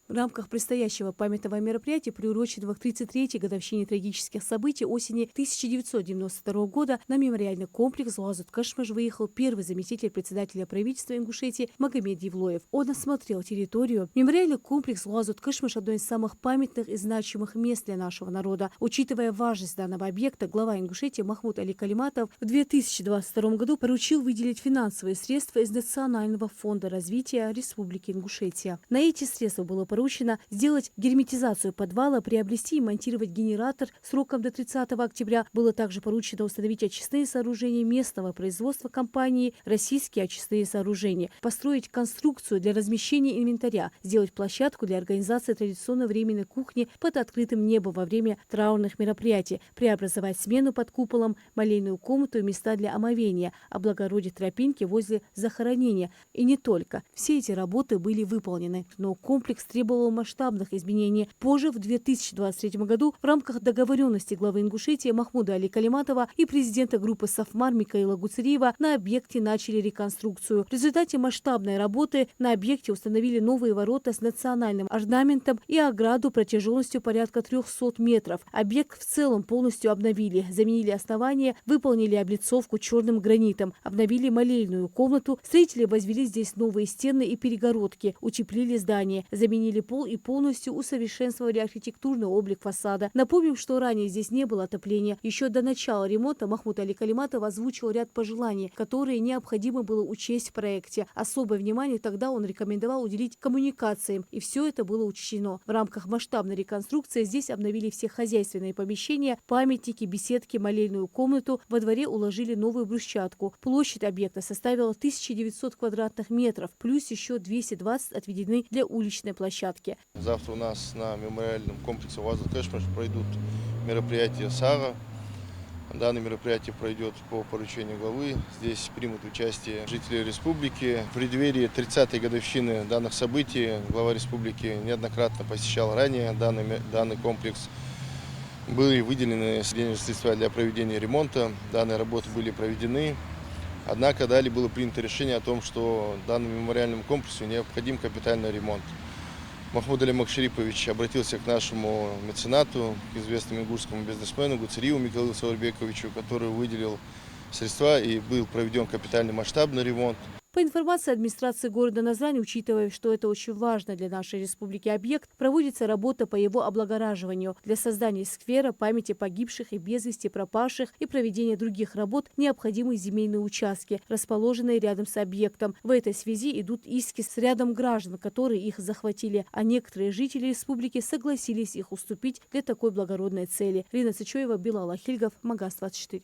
В рамках предстоящего памятного мероприятия, приуроченного к 33-й годовщине трагических событий осени 1992 года, на мемориальный комплекс Зулазут-Кышмыш выехал первый заместитель председателя правительства Ингушетии Магомед Евлоев. Он осмотрел территорию. Мемориальный комплекс Зулазут-Кышмыш – одно из самых памятных и значимых мест для нашего народа. Учитывая важность данного объекта, глава Ингушетии Махмуд Али Калиматов в 2022 году поручил выделить финансовые средства из Национального фонда развития Республики Ингушетия. На эти средства было поручено сделать герметизацию подвала, приобрести и монтировать генератор сроком до 30 октября. Было также поручено установить очистные сооружения местного производства компании «Российские очистные сооружения», построить конструкцию для размещения инвентаря, сделать площадку для организации традиционной временной кухни под открытым небом во время траурных мероприятий, преобразовать смену под куполом, молельную комнату и места для омовения, облагородить тропинки возле захоронения. И не только. Все эти работы были выполнены, но комплекс требовал масштабных изменений. Позже, в 2023 году, в рамках договоренности главы Ингушетии Махмуда Али Калиматова и президента группы «Сафмар» Микаила Гуцериева на объекте начали реконструкцию. В результате масштабной работы на объекте установили новые ворота с национальным орнаментом и ограду протяженностью порядка 300 метров. Объект в целом полностью обновили, заменили основание, выполнили облицовку черным гранитом, обновили молельную комнату, строители возвели здесь новые стены и перегородки, утеплили здание, заменили пол и полностью усовершенствовали архитектурный облик фасада. Напомним, что ранее здесь не было отопления. Еще до начала ремонта Махмуд Али Калиматов озвучил ряд пожеланий, которые необходимо было учесть в проекте. Особое внимание тогда он рекомендовал уделить коммуникациям, и все это было учтено. В рамках масштабной реконструкции здесь обновили все хозяйственные помещения, памятники, беседки, молельную комнату. Во дворе уложили новую брусчатку. Площадь объекта составила 1900 квадратных метров, плюс еще 220 отведены для уличной площадки. Завтра у нас на мемориальном комплексе Зулазут-Кышмыш пройдут мероприятия САГА. Данное мероприятие пройдет по поручению главы. Здесь примут участие жители республики. В преддверии 30-й годовщины данных событий глава республики неоднократно посещал ранее данный комплекс. Были выделены денежные средства для проведения ремонта. Данные работы были проведены. Однако далее было принято решение о том, что данному мемориальному комплексу необходим капитальный ремонт. Махмуд Али Макшарипович обратился к нашему меценату, к известному ингушскому бизнесмену Гуцериеву Михаилу Саурбековичу, который выделил средства и был проведен капитальный масштабный ремонт. По информации администрации города Назрань, учитывая, что это очень важно для нашей республики объект, проводится работа по его облагораживанию. Для создания сквера памяти погибших и без вести пропавших и проведения других работ необходимы земельные участки, расположенные рядом с объектом. В этой связи идут иски с рядом граждан, которые их захватили, а некоторые жители республики согласились их уступить для такой благородной цели. Рина Цычоева, Билал Ахильгов, Магаз 24.